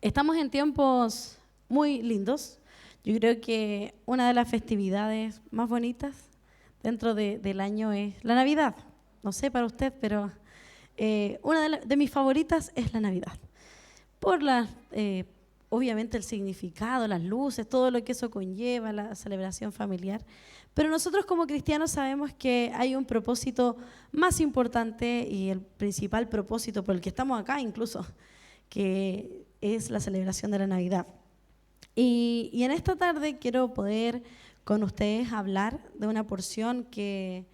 Estamos en tiempos muy lindos. Yo creo que una de las festividades más bonitas dentro del año es la Navidad. No sé para usted, pero una de mis favoritas es la Navidad. Por obviamente el significado, las luces, todo lo que eso conlleva, la celebración familiar. Pero nosotros como cristianos sabemos que hay un propósito más importante y el principal propósito por el que estamos acá incluso, que es la celebración de la Navidad. Y en esta tarde quiero poder con ustedes hablar de una porción que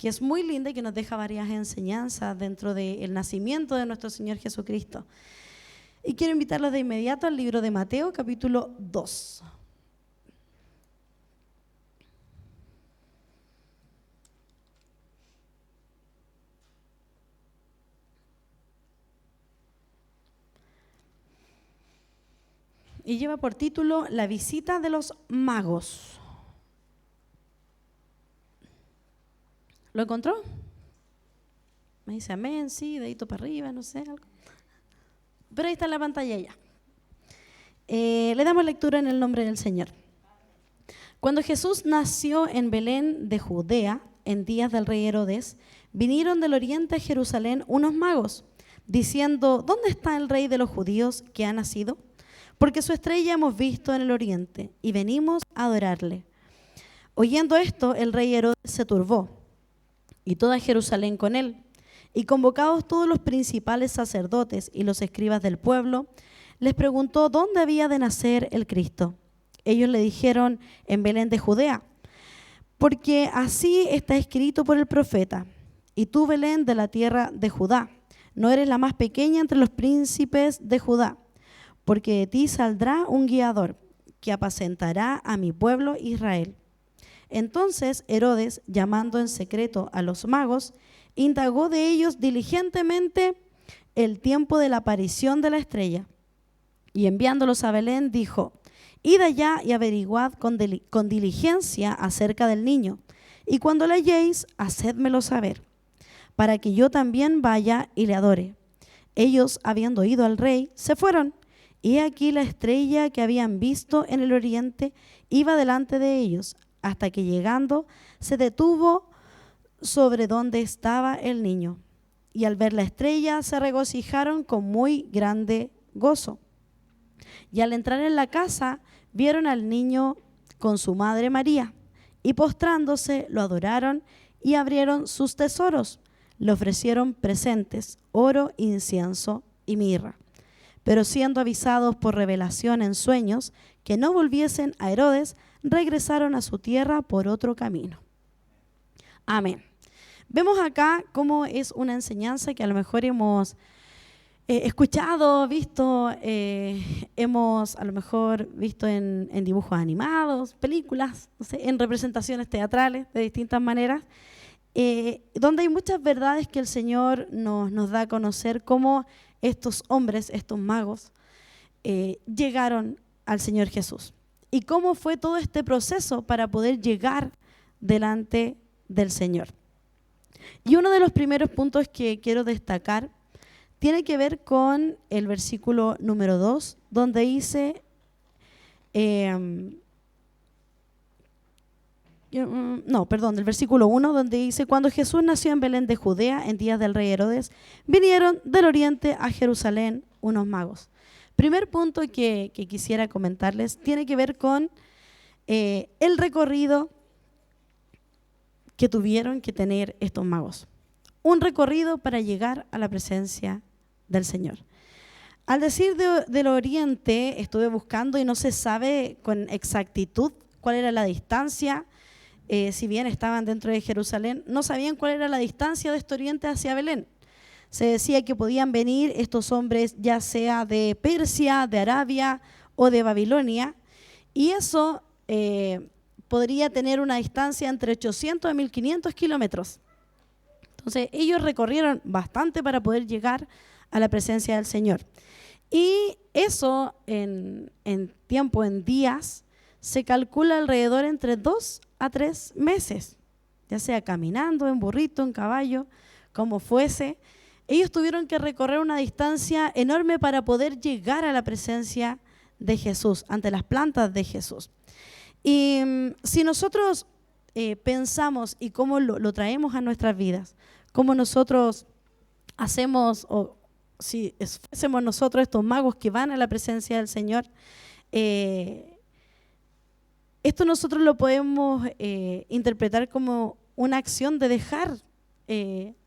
es muy linda y que nos deja varias enseñanzas dentro del nacimiento de nuestro Señor Jesucristo. Y quiero invitarlos de inmediato al libro de Mateo, capítulo 2. Y lleva por título La visita de los magos. ¿Lo encontró? Me dice amén, sí, dedito para arriba, no sé, algo. Pero ahí está en la pantalla ya. Le damos lectura en el nombre del Señor. Cuando Jesús nació en Belén de Judea, en días del rey Herodes, vinieron del oriente a Jerusalén unos magos, diciendo: ¿dónde está el rey de los judíos que ha nacido? Porque su estrella hemos visto en el oriente y venimos a adorarle. Oyendo esto, el rey Herodes se turbó y toda Jerusalén con él. Y convocados todos los principales sacerdotes y los escribas del pueblo, les preguntó dónde había de nacer el Cristo. Ellos le dijeron: en Belén de Judea, porque así está escrito por el profeta: y tú, Belén, de la tierra de Judá, no eres la más pequeña entre los príncipes de Judá, porque de ti saldrá un guiador que apacentará a mi pueblo Israel. Entonces Herodes, llamando en secreto a los magos, indagó de ellos diligentemente el tiempo de la aparición de la estrella. Y enviándolos a Belén, dijo: id allá y averiguad con diligencia acerca del niño, y cuando lo halléis, hacédmelo saber, para que yo también vaya y le adore. Ellos, habiendo oído al rey, se fueron. Y aquí la estrella que habían visto en el oriente iba delante de ellos, hasta que llegando se detuvo sobre donde estaba el niño. Y al ver la estrella se regocijaron con muy grande gozo. Y al entrar en la casa vieron al niño con su madre María, y postrándose lo adoraron y abrieron sus tesoros. Le ofrecieron presentes, oro, incienso y mirra. Pero siendo avisados por revelación en sueños que no volviesen a Herodes, regresaron a su tierra por otro camino. Amén. Vemos acá cómo es una enseñanza que a lo mejor hemos escuchado, visto, hemos a lo mejor visto en dibujos animados, películas, no sé, en representaciones teatrales de distintas maneras, donde hay muchas verdades que el Señor nos da a conocer, cómo estos hombres, estos magos, llegaron al Señor Jesús. Y cómo fue todo este proceso para poder llegar delante del Señor. Y uno de los primeros puntos que quiero destacar tiene que ver con el versículo número 2, donde dice, el versículo 1, donde dice: cuando Jesús nació en Belén de Judea, en días del rey Herodes, vinieron del oriente a Jerusalén unos magos. Primer punto que quisiera comentarles tiene que ver con el recorrido que tuvieron que tener estos magos. Un recorrido para llegar a la presencia del Señor. Al decir del oriente, estuve buscando y no se sabe con exactitud cuál era la distancia. Si bien estaban dentro de Jerusalén, no sabían cuál era la distancia de este oriente hacia Belén. Se decía que podían venir estos hombres ya sea de Persia, de Arabia o de Babilonia, y eso podría tener una distancia entre 800 a 1500 kilómetros. Entonces ellos recorrieron bastante para poder llegar a la presencia del Señor. Y eso en tiempo, en días, se calcula alrededor entre 2 a 3 meses, ya sea caminando, en burrito, en caballo, como fuese. ellos tuvieron que recorrer una distancia enorme para poder llegar a la presencia de Jesús, ante las plantas de Jesús. Y si nosotros pensamos y cómo lo traemos a nuestras vidas, cómo nosotros hacemos, o si fuésemos nosotros estos magos que van a la presencia del Señor, esto nosotros lo podemos interpretar como una acción de dejar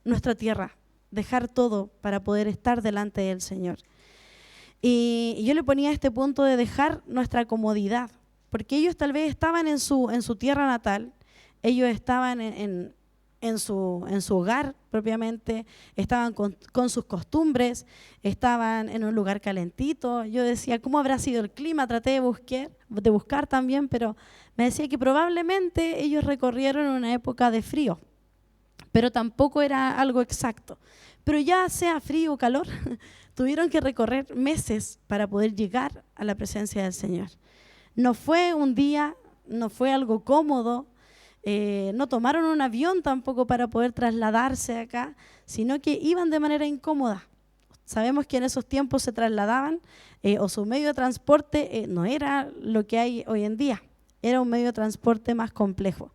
nuestra tierra, dejar todo para poder estar delante del Señor. Y yo le ponía este punto de dejar nuestra comodidad, porque ellos tal vez estaban en su tierra natal, ellos estaban en su hogar propiamente, estaban con sus costumbres, estaban en un lugar calentito. Yo decía, ¿cómo habrá sido el clima? Traté de buscar también, pero me decía que probablemente ellos recorrieron una época de frío, pero tampoco era algo exacto. Pero ya sea frío o calor, tuvieron que recorrer meses para poder llegar a la presencia del Señor. No fue un día, no fue algo cómodo, no tomaron un avión tampoco para poder trasladarse acá, sino que iban de manera incómoda. Sabemos que en esos tiempos se trasladaban o su medio de transporte no era lo que hay hoy en día, era un medio de transporte más complejo.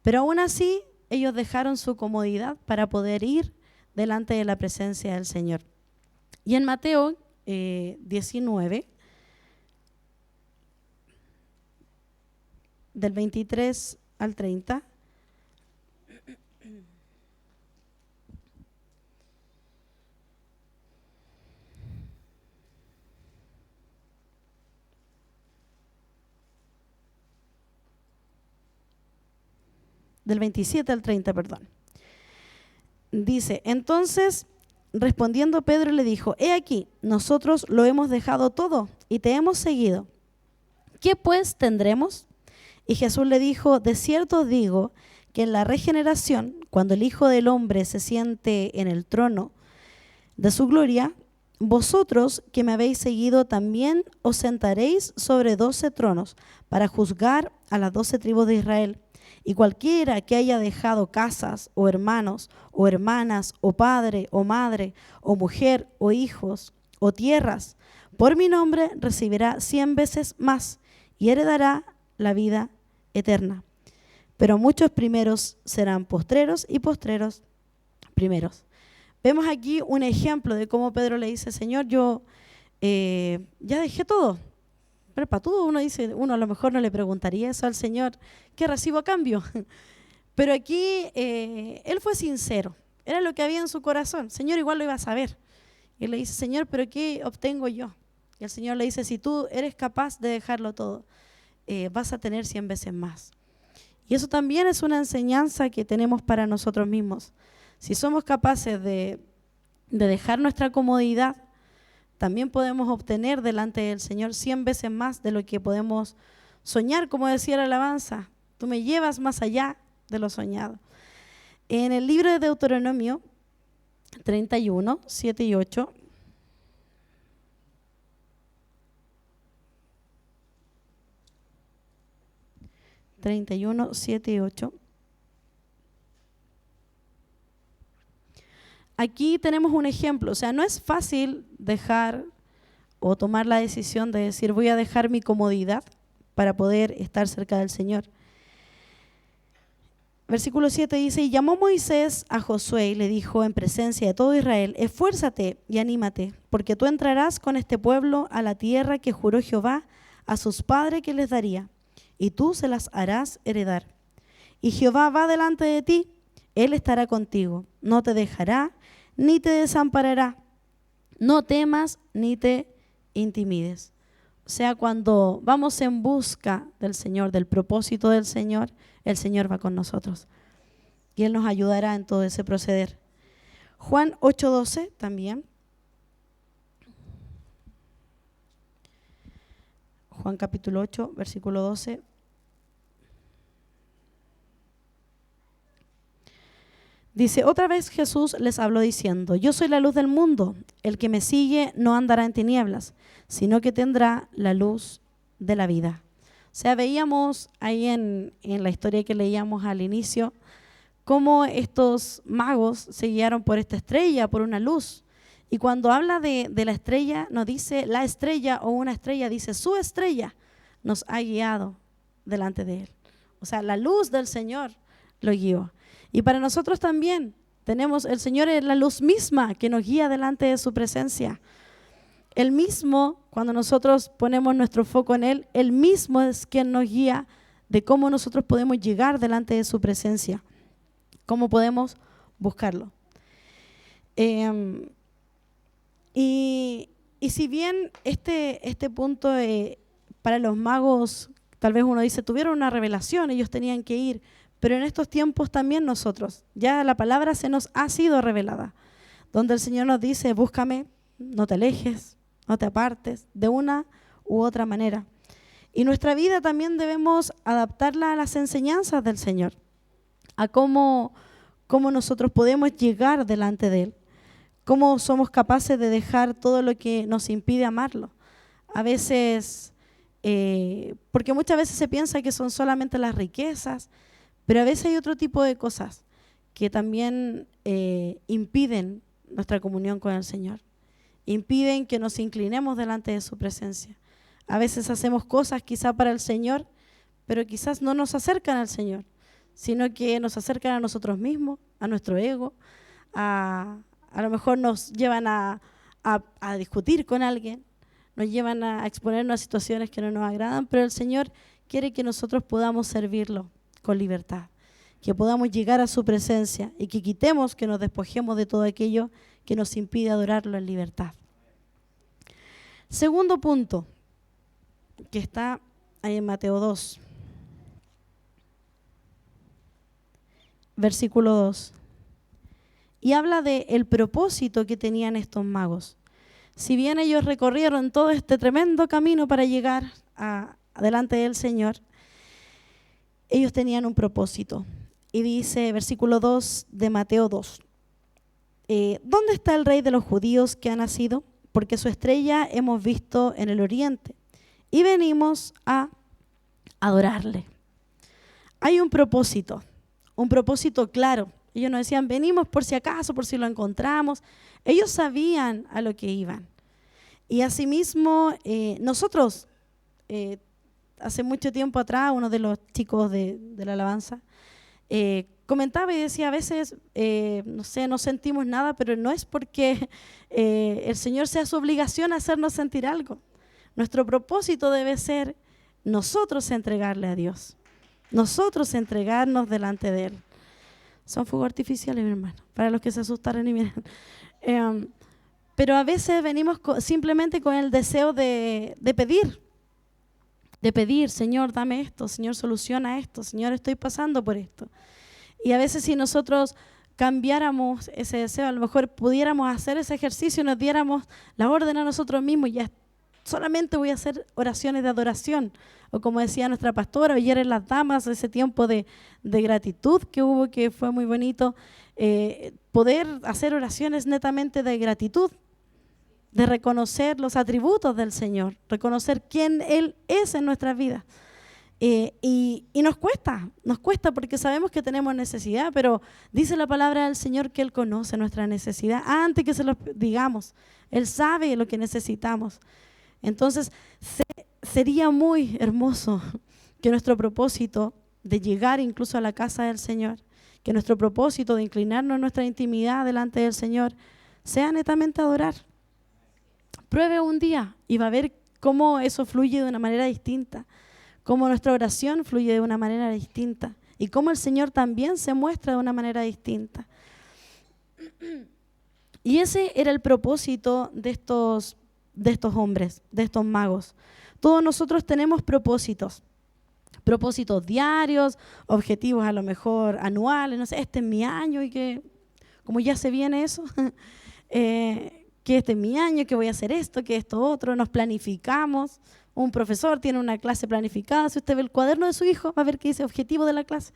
Pero aún así, ellos dejaron su comodidad para poder ir delante de la presencia del Señor. Y en Mateo 19, del 23 al 30, del 27 al 30, perdón. Dice, entonces, respondiendo Pedro le dijo, he aquí, nosotros lo hemos dejado todo y te hemos seguido. ¿Qué pues tendremos? Y Jesús le dijo, de cierto os digo que en la regeneración, cuando el Hijo del Hombre se siente en el trono de su gloria, vosotros que me habéis seguido también os sentaréis sobre 12 tronos para juzgar a las 12 tribus de Israel. Y cualquiera que haya dejado casas, o hermanos, o hermanas, o padre, o madre, o mujer, o hijos, o tierras, por mi nombre recibirá 100 veces más y heredará la vida eterna. Pero muchos primeros serán postreros y postreros primeros. Vemos aquí un ejemplo de cómo Pedro le dice, Señor, yo ya dejé todo. Pero para todo uno a lo mejor no le preguntaría eso al Señor, ¿qué recibo a cambio? Pero aquí él fue sincero, era lo que había en su corazón. Señor igual lo iba a saber. Y él le dice, Señor, ¿pero qué obtengo yo? Y el Señor le dice, si tú eres capaz de dejarlo todo, vas a tener 100 veces más. Y eso también es una enseñanza que tenemos para nosotros mismos. Si somos capaces de dejar nuestra comodidad, también podemos obtener delante del Señor 100 veces más de lo que podemos soñar, como decía la alabanza. Tú me llevas más allá de lo soñado. En el libro de Deuteronomio 31, 7 y 8, aquí tenemos un ejemplo, o sea, no es fácil dejar o tomar la decisión de decir voy a dejar mi comodidad para poder estar cerca del Señor. Versículo 7 dice, y llamó Moisés a Josué y le dijo en presencia de todo Israel, esfuérzate y anímate, porque tú entrarás con este pueblo a la tierra que juró Jehová a sus padres que les daría, y tú se las harás heredar. Y Jehová va delante de ti, Él estará contigo, no te dejará ni te desamparará, no temas ni te intimides. O sea, cuando vamos en busca del Señor, del propósito del Señor, el Señor va con nosotros y Él nos ayudará en todo ese proceder. Juan 8:12 también. Juan capítulo 8, versículo 12. Dice, otra vez Jesús les habló diciendo, yo soy la luz del mundo, el que me sigue no andará en tinieblas, sino que tendrá la luz de la vida. O sea, veíamos ahí en la historia que leíamos al inicio, cómo estos magos se guiaron por esta estrella, por una luz. Y cuando habla de la estrella, no dice la estrella o una estrella, dice su estrella nos ha guiado delante de él. O sea, la luz del Señor lo guió. Y para nosotros también tenemos, el Señor es la luz misma que nos guía delante de su presencia. Él mismo, cuando nosotros ponemos nuestro foco en Él, Él mismo es quien nos guía de cómo nosotros podemos llegar delante de su presencia, cómo podemos buscarlo. Y si bien este punto para los magos, tal vez uno dice, tuvieron una revelación, ellos tenían que ir, pero en estos tiempos también nosotros, ya la palabra se nos ha sido revelada, donde el Señor nos dice, búscame, no te alejes, no te apartes, de una u otra manera. Y nuestra vida también debemos adaptarla a las enseñanzas del Señor, a cómo nosotros podemos llegar delante de Él, cómo somos capaces de dejar todo lo que nos impide amarlo. A veces, porque muchas veces se piensa que son solamente las riquezas, pero a veces hay otro tipo de cosas que también impiden nuestra comunión con el Señor, impiden que nos inclinemos delante de su presencia. A veces hacemos cosas quizá para el Señor, pero quizás no nos acercan al Señor, sino que nos acercan a nosotros mismos, a nuestro ego, a lo mejor nos llevan a discutir con alguien, nos llevan a exponernos a situaciones que no nos agradan, pero el Señor quiere que nosotros podamos servirlo con libertad, que podamos llegar a su presencia y que quitemos, que nos despojemos de todo aquello que nos impide adorarlo en libertad. Segundo punto, que está ahí en Mateo 2, versículo 2. Y habla del propósito que tenían estos magos. Si bien ellos recorrieron todo este tremendo camino para llegar delante del Señor, ellos tenían un propósito. Y dice, versículo 2 de Mateo 2, ¿dónde está el rey de los judíos que ha nacido? Porque su estrella hemos visto en el oriente y venimos a adorarle. Hay un propósito claro. Ellos nos decían, venimos por si acaso, por si lo encontramos. Ellos sabían a lo que iban. Y asimismo, nosotros, hace mucho tiempo atrás, uno de los chicos de la alabanza, comentaba y decía, a veces, no sé, no sentimos nada, pero no es porque el Señor sea su obligación hacernos sentir algo. Nuestro propósito debe ser nosotros entregarle a Dios, nosotros entregarnos delante de Él. Son fuegos artificiales, mi hermano, para los que se asustaron y miren. Pero a veces venimos simplemente con el deseo de pedir, Señor, dame esto, Señor, soluciona esto, Señor, estoy pasando por esto. Y a veces si nosotros cambiáramos ese deseo, a lo mejor pudiéramos hacer ese ejercicio y nos diéramos la orden a nosotros mismos, ya solamente voy a hacer oraciones de adoración. O como decía nuestra pastora, ayer en las damas, ese tiempo de gratitud que hubo, que fue muy bonito, poder hacer oraciones netamente de gratitud, de reconocer los atributos del Señor, reconocer quién Él es en nuestras vidas. Y nos cuesta porque sabemos que tenemos necesidad, pero dice la palabra del Señor que Él conoce nuestra necesidad antes que se lo digamos. Él sabe lo que necesitamos. Entonces, sería muy hermoso que nuestro propósito de llegar incluso a la casa del Señor, que nuestro propósito de inclinarnos en nuestra intimidad delante del Señor, sea netamente adorar. Pruebe un día y va a ver cómo eso fluye de una manera distinta, cómo nuestra oración fluye de una manera distinta y cómo el Señor también se muestra de una manera distinta. Y ese era el propósito de estos hombres, de estos magos. Todos nosotros tenemos propósitos diarios, objetivos a lo mejor anuales, no sé, este es mi año y que, como ya se viene eso, que este es mi año, que voy a hacer esto, que esto otro, nos planificamos. Un profesor tiene una clase planificada, si usted ve el cuaderno de su hijo, va a ver que dice objetivo de la clase,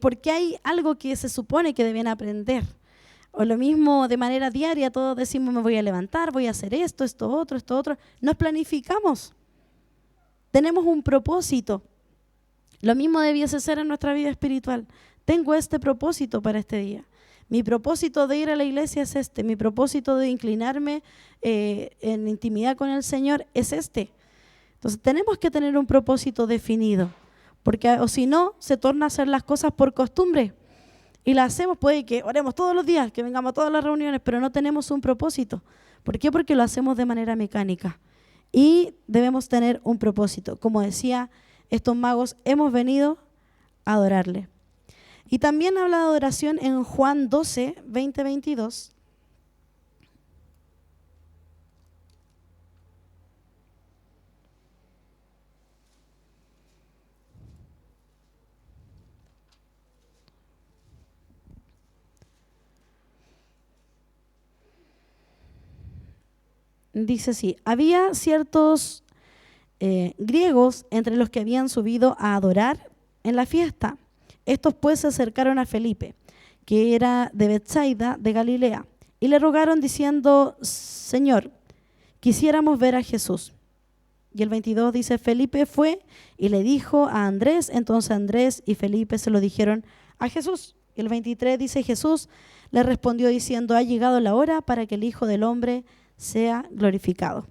porque hay algo que se supone que deben aprender. O lo mismo de manera diaria, todos decimos me voy a levantar, voy a hacer esto otro. Nos planificamos. Tenemos un propósito. Lo mismo debiese ser en nuestra vida espiritual. tengo este propósito para este día. Mi propósito de ir a la iglesia es este. Mi propósito de inclinarme en intimidad con el Señor es este. Entonces tenemos que tener un propósito definido, porque o si no, se torna a hacer las cosas por costumbre. Y las hacemos, puede que oremos todos los días, que vengamos a todas las reuniones, pero no tenemos un propósito. ¿Por qué? Porque lo hacemos de manera mecánica. Y debemos tener un propósito. Como decía, estos magos hemos venido a adorarle. Y también habla de adoración en Juan 12, 20, 22. Dice así, había ciertos griegos entre los que habían subido a adorar en la fiesta. Estos pues se acercaron a Felipe, que era de Betsaida, de Galilea, y le rogaron diciendo, Señor, quisiéramos ver a Jesús. Y el 22 dice, Felipe fue y le dijo a Andrés, entonces Andrés y Felipe se lo dijeron a Jesús. Y el 23 dice, Jesús le respondió diciendo, ha llegado la hora para que el Hijo del Hombre sea glorificado.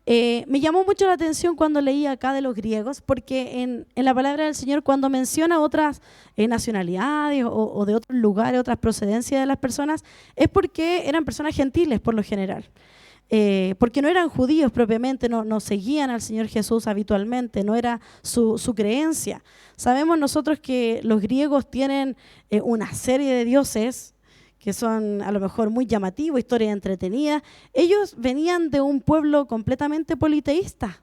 Me llamó mucho la atención cuando leí acá de los griegos, porque en la palabra del Señor, cuando menciona otras nacionalidades o de otros lugares, otras procedencias de las personas, es porque eran personas gentiles por lo general. Porque no eran judíos propiamente, no seguían al Señor Jesús habitualmente, no era su creencia. Sabemos nosotros que los griegos tienen una serie de dioses que son a lo mejor muy llamativos, historias entretenidas. Ellos venían de un pueblo completamente politeísta,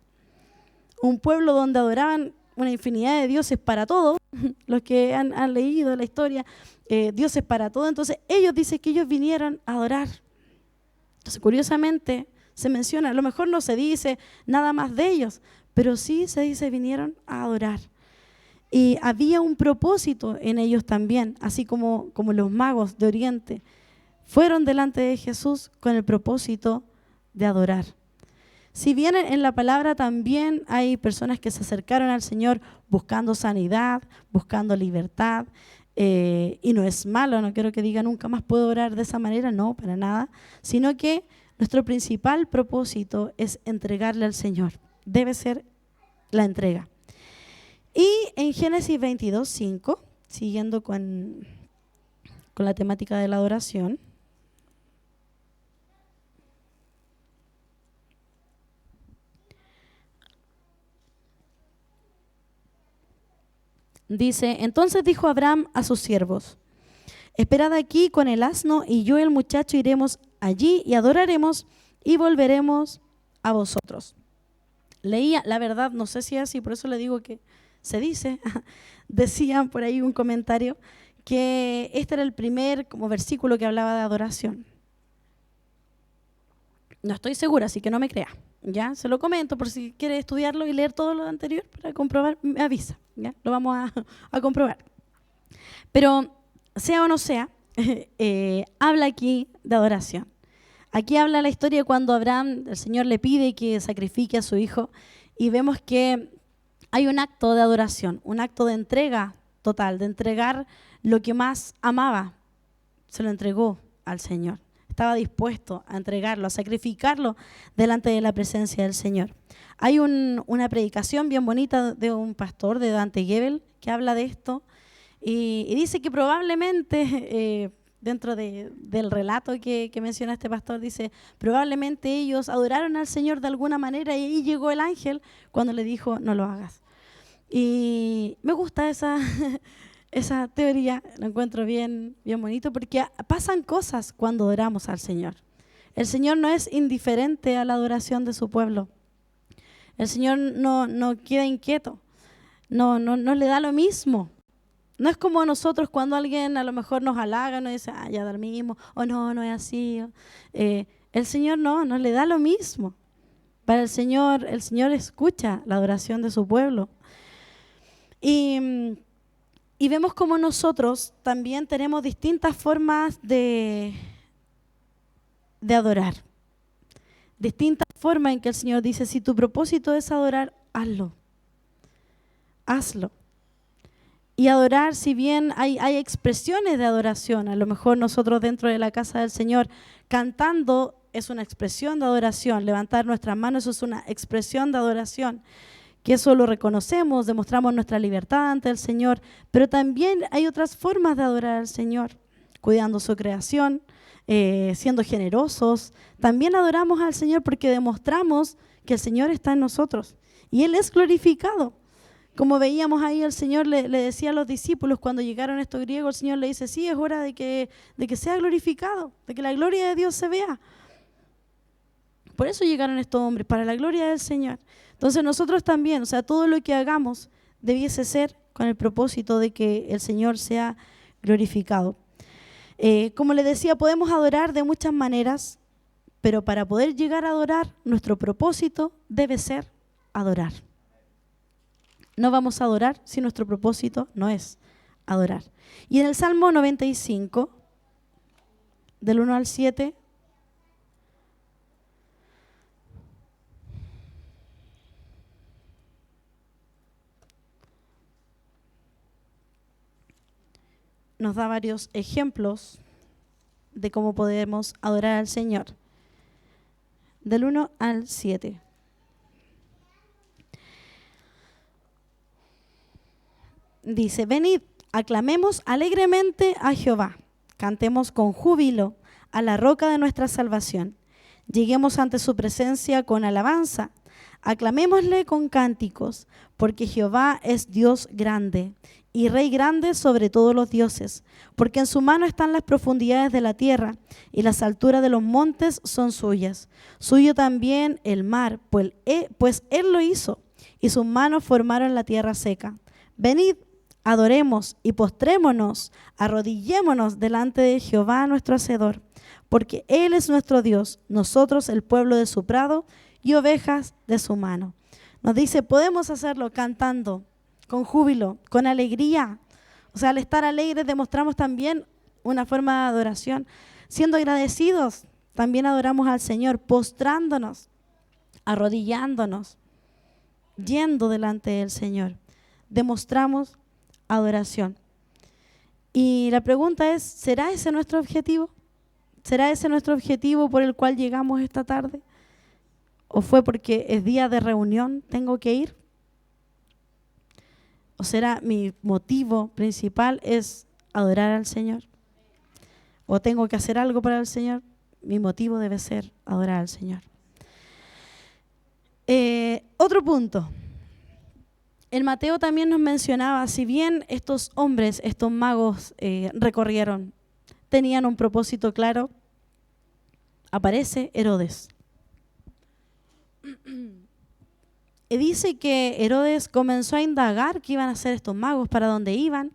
un pueblo donde adoraban una infinidad de dioses para todo, los que han leído la historia, dioses para todo. Entonces ellos dicen que ellos vinieron a adorar. Entonces curiosamente se menciona, a lo mejor no se dice nada más de ellos, pero sí se dice vinieron a adorar. Y había un propósito en ellos también, así como los magos de Oriente fueron delante de Jesús con el propósito de adorar. Si bien en la palabra también hay personas que se acercaron al Señor buscando sanidad, buscando libertad, y no es malo, no quiero que diga nunca más puedo orar de esa manera, no, para nada, sino que nuestro principal propósito es entregarle al Señor, debe ser la entrega. Y en Génesis 22, 5, siguiendo con la temática de la adoración, dice, entonces dijo Abraham a sus siervos, esperad aquí con el asno y yo y el muchacho iremos allí y adoraremos y volveremos a vosotros. Leía, la verdad, no sé si es así, por eso le digo que se dice, decían por ahí un comentario, que este era el primer como versículo que hablaba de adoración. No estoy segura, así que no me crea. ¿Ya? Se lo comento por si quiere estudiarlo y leer todo lo anterior para comprobar, me avisa. ¿Ya? Lo vamos a comprobar. Pero sea o no sea, habla aquí de adoración. Aquí habla la historia de cuando Abraham, el Señor le pide que sacrifique a su hijo y vemos que hay un acto de adoración, un acto de entrega total, de entregar lo que más amaba. Se lo entregó al Señor. Estaba dispuesto a entregarlo, a sacrificarlo delante de la presencia del Señor. Hay una predicación bien bonita de un pastor, de Dante Gebel, que habla de esto y dice que probablemente, dentro del relato que menciona este pastor, dice, probablemente ellos adoraron al Señor de alguna manera y ahí llegó el ángel cuando le dijo, no lo hagas. Y me gusta esa teoría, lo encuentro bien bonito porque pasan cosas cuando adoramos al Señor. El Señor no es indiferente a la adoración de su pueblo. El Señor no queda inquieto, no le da lo mismo. No es como nosotros cuando alguien a lo mejor nos halaga, nos dice, ya dormimos, o no es así. El Señor no le da lo mismo. Para el Señor escucha la adoración de su pueblo. Y vemos como nosotros también tenemos distintas formas de adorar. Distintas formas en que el Señor dice, si tu propósito es adorar, hazlo. Y adorar, si bien hay expresiones de adoración, a lo mejor nosotros dentro de la casa del Señor cantando es una expresión de adoración, levantar nuestras manos eso es una expresión de adoración, que eso lo reconocemos, demostramos nuestra libertad ante el Señor, pero también hay otras formas de adorar al Señor, cuidando su creación, siendo generosos. También adoramos al Señor porque demostramos que el Señor está en nosotros y Él es glorificado. Como veíamos ahí, el Señor le decía a los discípulos cuando llegaron estos griegos, el Señor le dice, sí, es hora de que sea glorificado, de que la gloria de Dios se vea. Por eso llegaron estos hombres, para la gloria del Señor. Entonces nosotros también, o sea, todo lo que hagamos debiese ser con el propósito de que el Señor sea glorificado. Como les decía, podemos adorar de muchas maneras, pero para poder llegar a adorar, nuestro propósito debe ser adorar. No vamos a adorar si nuestro propósito no es adorar. Y en el Salmo 95, del 1 al 7, nos da varios ejemplos de cómo podemos adorar al Señor. Del 1 al 7. Dice, venid, aclamemos alegremente a Jehová, cantemos con júbilo a la roca de nuestra salvación. Lleguemos ante su presencia con alabanza, aclamémosle con cánticos, porque Jehová es Dios grande y Rey grande sobre todos los dioses, porque en su mano están las profundidades de la tierra y las alturas de los montes son suyas. Suyo también el mar, pues él lo hizo y sus manos formaron la tierra seca. Venid, adoremos y postrémonos, arrodillémonos delante de Jehová nuestro Hacedor, porque Él es nuestro Dios, nosotros el pueblo de su prado y ovejas de su mano. Nos dice, podemos hacerlo cantando, con júbilo, con alegría. O sea, al estar alegres demostramos también una forma de adoración. Siendo agradecidos, también adoramos al Señor, postrándonos, arrodillándonos, yendo delante del Señor. Demostramos adoración. Y la pregunta es, ¿será ese nuestro objetivo? ¿Será ese nuestro objetivo por el cual llegamos esta tarde? ¿O fue porque es día de reunión, tengo que ir? ¿O será mi motivo principal es adorar al Señor? ¿O tengo que hacer algo para el Señor? Mi motivo debe ser adorar al Señor. Otro punto. El Mateo también nos mencionaba, si bien estos hombres, estos magos recorrieron, tenían un propósito claro, aparece Herodes. Y dice que Herodes comenzó a indagar qué iban a hacer estos magos, para dónde iban,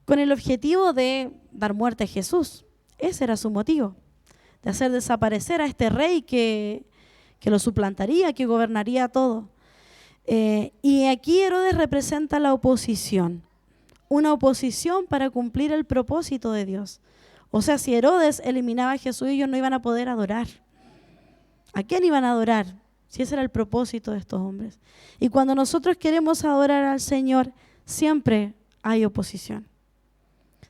con el objetivo de dar muerte a Jesús. Ese era su motivo, de hacer desaparecer a este rey que lo suplantaría, que gobernaría todo. Y aquí Herodes representa la oposición, una oposición para cumplir el propósito de Dios. O sea, si Herodes eliminaba a Jesús, ellos no iban a poder adorar. ¿A quién iban a adorar? Si ese era el propósito de estos hombres. Y cuando nosotros queremos adorar al Señor, siempre hay oposición.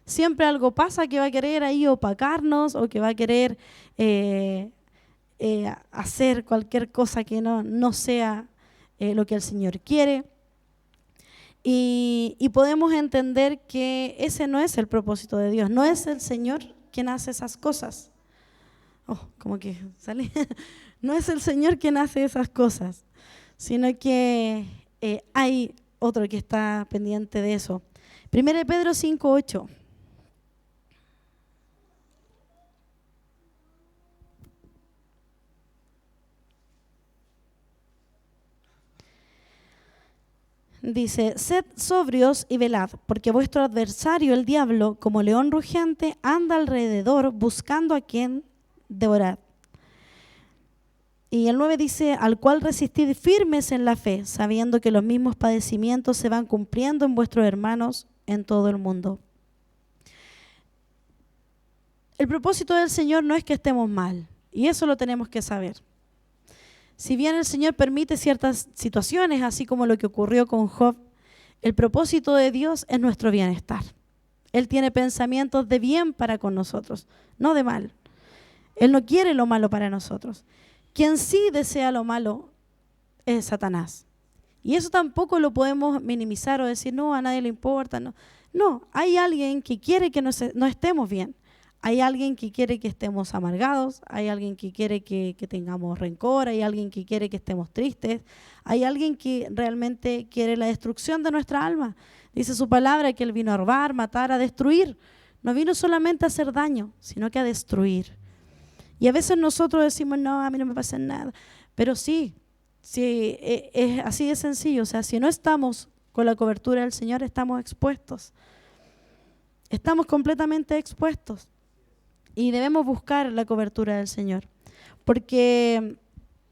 Siempre algo pasa que va a querer ahí opacarnos o que va a querer hacer cualquier cosa que no sea lo que el Señor quiere. Y podemos entender que ese no es el propósito de Dios. No es el Señor quien hace esas cosas. Como que sale. No es el Señor quien hace esas cosas, sino que hay otro que está pendiente de eso. 1 Pedro 5:8. Dice, sed sobrios y velad, porque vuestro adversario, el diablo, como león rugiente, anda alrededor buscando a quien devorar. Y el 9 dice, al cual resistid firmes en la fe, sabiendo que los mismos padecimientos se van cumpliendo en vuestros hermanos en todo el mundo. El propósito del Señor no es que estemos mal, y eso lo tenemos que saber. Si bien el Señor permite ciertas situaciones, así como lo que ocurrió con Job, El propósito de Dios es nuestro bienestar. Él tiene pensamientos de bien para con nosotros, no de mal. Él no quiere lo malo para nosotros. Quien sí desea lo malo es Satanás. Y eso tampoco lo podemos minimizar o decir, no, a nadie le importa. No, no, hay alguien que quiere que no estemos bien. Hay alguien que quiere que estemos amargados, hay alguien que quiere que tengamos rencor, hay alguien que quiere que estemos tristes, hay alguien que realmente quiere la destrucción de nuestra alma. Dice su palabra que Él vino a robar, matar, a destruir. No vino solamente a hacer daño, sino que a destruir. Y a veces nosotros decimos, no, a mí no me pasa nada. Pero sí, es así de sencillo. O sea, si no estamos con la cobertura del Señor, estamos expuestos. Estamos completamente expuestos. Y debemos buscar la cobertura del Señor. Porque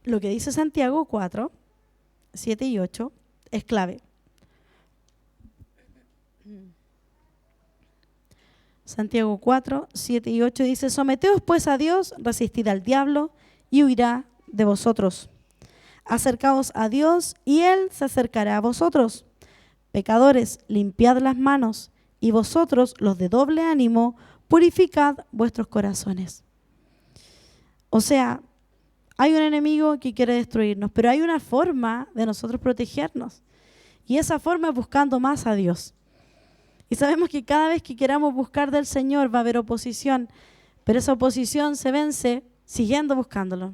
lo que dice Santiago 4, 7 y 8 es clave. Santiago 4, 7 y 8 dice, someteos pues a Dios, resistid al diablo y huirá de vosotros. Acercaos a Dios y Él se acercará a vosotros. Pecadores, limpiad las manos y vosotros, los de doble ánimo, purificad vuestros corazones. O sea, hay un enemigo que quiere destruirnos, pero hay una forma de nosotros protegernos. Y esa forma es buscando más a Dios. Y sabemos que cada vez que queramos buscar del Señor va a haber oposición, pero esa oposición se vence siguiendo buscándolo,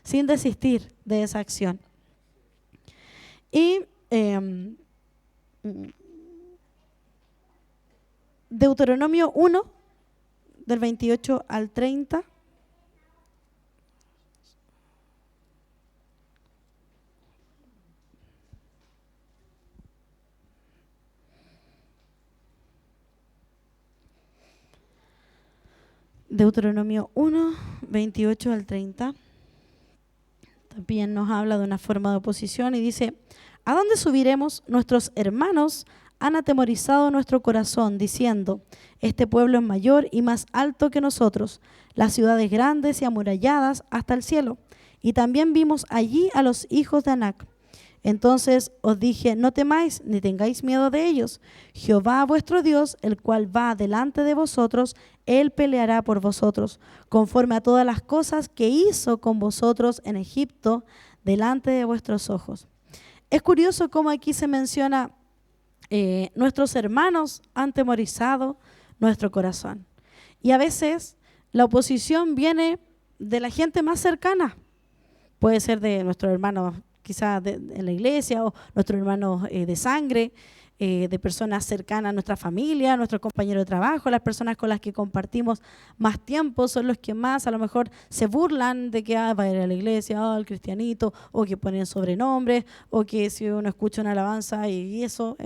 sin desistir de esa acción. Y Deuteronomio 1, del 28 al 30. Deuteronomio 1, 28 al 30. También nos habla de una forma de oposición y dice, ¿a dónde subiremos? Nuestros hermanos han atemorizado nuestro corazón, diciendo, este pueblo es mayor y más alto que nosotros, las ciudades grandes y amuralladas hasta el cielo. Y también vimos allí a los hijos de Anac. Entonces os dije, no temáis ni tengáis miedo de ellos. Jehová vuestro Dios, el cual va delante de vosotros, Él peleará por vosotros, conforme a todas las cosas que hizo con vosotros en Egipto, delante de vuestros ojos. Es curioso cómo aquí se menciona, nuestros hermanos han temorizado nuestro corazón. Y a veces la oposición viene de la gente más cercana. Puede ser de nuestros hermanos quizás en la iglesia o nuestros hermanos de sangre, de personas cercanas a nuestra familia, nuestros compañeros de trabajo, las personas con las que compartimos más tiempo son los que más a lo mejor se burlan de que va a ir a la iglesia, el cristianito, o que ponen sobrenombres, o que si uno escucha una alabanza y eso,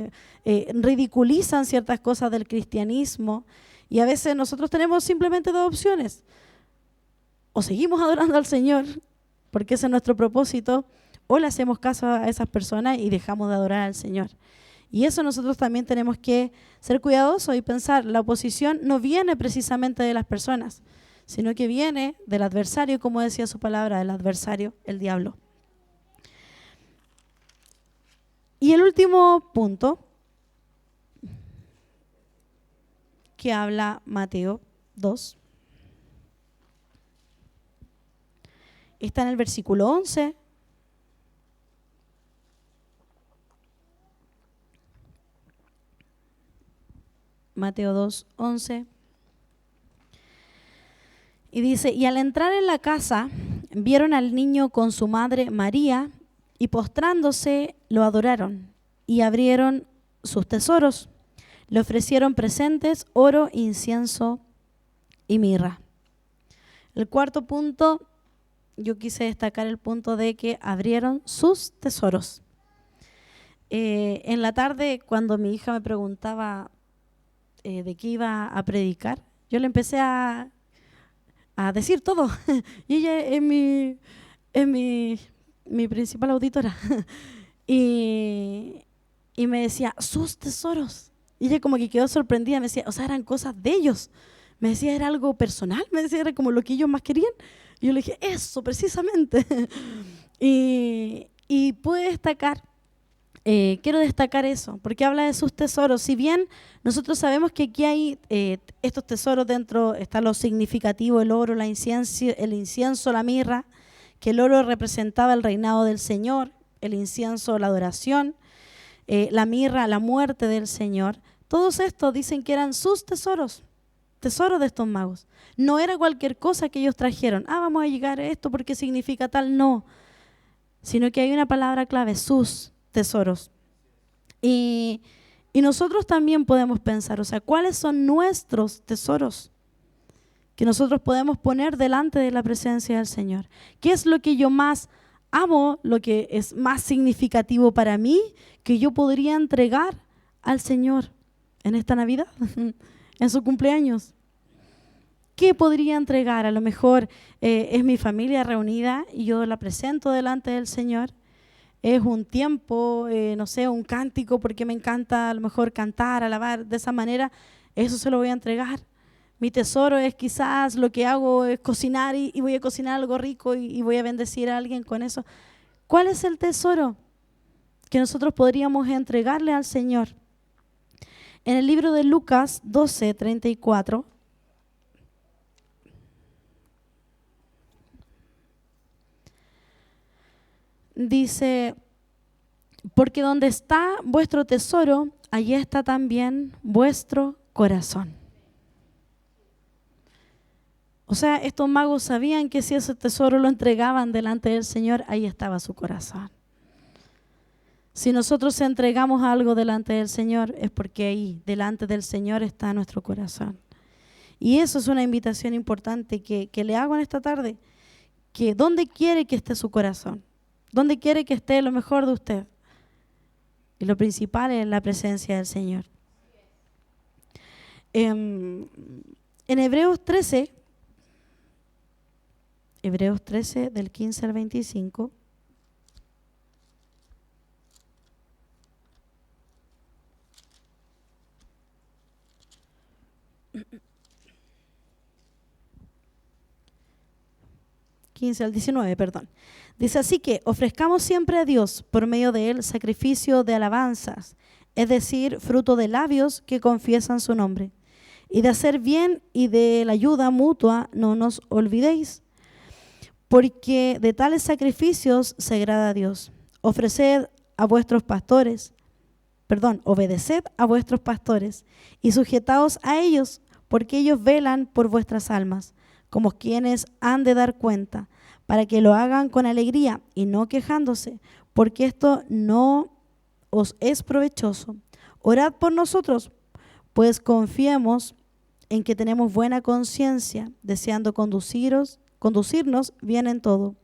ridiculizan ciertas cosas del cristianismo. Y a veces nosotros tenemos simplemente dos opciones. O seguimos adorando al Señor, porque ese es nuestro propósito, o le hacemos caso a esas personas y dejamos de adorar al Señor. Y eso nosotros también tenemos que ser cuidadosos y pensar, la oposición no viene precisamente de las personas, sino que viene del adversario, como decía su palabra, del adversario, el diablo. Y el último punto que habla Mateo 2, está en el versículo 11. Mateo 2, 11. Y dice, y al entrar en la casa, vieron al niño con su madre María, y postrándose lo adoraron, y abrieron sus tesoros. Le ofrecieron presentes, oro, incienso y mirra. El cuarto punto, yo quise destacar el punto de que abrieron sus tesoros. En la tarde, cuando mi hija me preguntaba de qué iba a predicar, yo le empecé a decir todo. Y ella es mi principal auditora. y me decía, sus tesoros. Y ella como que quedó sorprendida, me decía, o sea, eran cosas de ellos. Me decía, era algo personal, me decía, era como lo que ellos más querían. Y yo le dije, eso, precisamente. y pude destacar quiero destacar eso, porque habla de sus tesoros. Si bien nosotros sabemos que aquí hay estos tesoros dentro, está lo significativo, el oro, el incienso, la mirra, que el oro representaba el reinado del Señor, el incienso, la adoración, la mirra, la muerte del Señor. Todos estos dicen que eran sus tesoros, tesoros de estos magos. No era cualquier cosa que ellos trajeron. Vamos a llegar a esto porque significa tal, no. Sino que hay una palabra clave, sus tesoros. Y nosotros también podemos pensar, o sea, ¿cuáles son nuestros tesoros que nosotros podemos poner delante de la presencia del Señor? ¿Qué es lo que yo más amo, lo que es más significativo para mí, que yo podría entregar al Señor en esta Navidad, en su cumpleaños? ¿Qué podría entregar? A lo mejor es mi familia reunida y yo la presento delante del Señor. Es un tiempo, no sé, un cántico, porque me encanta a lo mejor cantar, alabar de esa manera. Eso se lo voy a entregar. Mi tesoro es quizás lo que hago es cocinar y voy a cocinar algo rico y voy a bendecir a alguien con eso. ¿Cuál es el tesoro que nosotros podríamos entregarle al Señor? En el libro de Lucas 12:34, dice, porque donde está vuestro tesoro, allí está también vuestro corazón. O sea, estos magos sabían que si ese tesoro lo entregaban delante del Señor, ahí estaba su corazón. Si nosotros entregamos algo delante del Señor, es porque ahí, delante del Señor, está nuestro corazón. Y eso es una invitación importante que le hago en esta tarde, que ¿dónde quiere que esté su corazón? ¿Dónde quiere que esté lo mejor de usted? Y lo principal es la presencia del Señor. En Hebreos 13, del 15 al 25, al 19, perdón. Dice, así que ofrezcamos siempre a Dios por medio de Él sacrificio de alabanzas, es decir, fruto de labios que confiesan su nombre. Y de hacer bien y de la ayuda mutua no nos olvidéis, porque de tales sacrificios se agrada a Dios. Obedeced a vuestros pastores y sujetaos a ellos, porque ellos velan por vuestras almas, como quienes han de dar cuenta, para que lo hagan con alegría y no quejándose, porque esto no os es provechoso. Orad por nosotros, pues confiemos en que tenemos buena conciencia, deseando conducirnos bien en todo.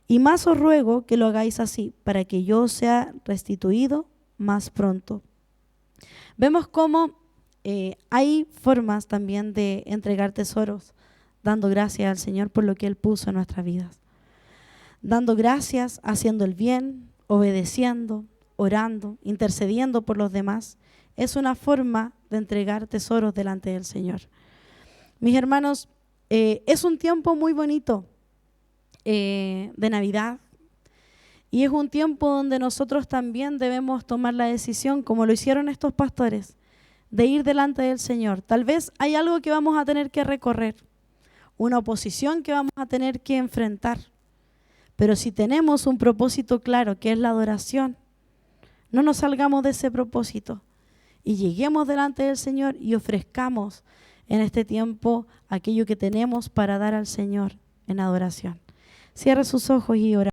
Y más os ruego que lo hagáis así, para que yo sea restituido más pronto. Vemos cómo hay formas también de entregar tesoros, dando gracias al Señor por lo que Él puso en nuestras vidas. Dando gracias, haciendo el bien, obedeciendo, orando, intercediendo por los demás. Es una forma de entregar tesoros delante del Señor. Mis hermanos, es un tiempo muy bonito de Navidad. Y es un tiempo donde nosotros también debemos tomar la decisión, como lo hicieron estos pastores, de ir delante del Señor. Tal vez hay algo que vamos a tener que recorrer, una oposición que vamos a tener que enfrentar. Pero si tenemos un propósito claro, que es la adoración, no nos salgamos de ese propósito y lleguemos delante del Señor y ofrezcamos en este tiempo aquello que tenemos para dar al Señor en adoración. Cierra sus ojos y ora.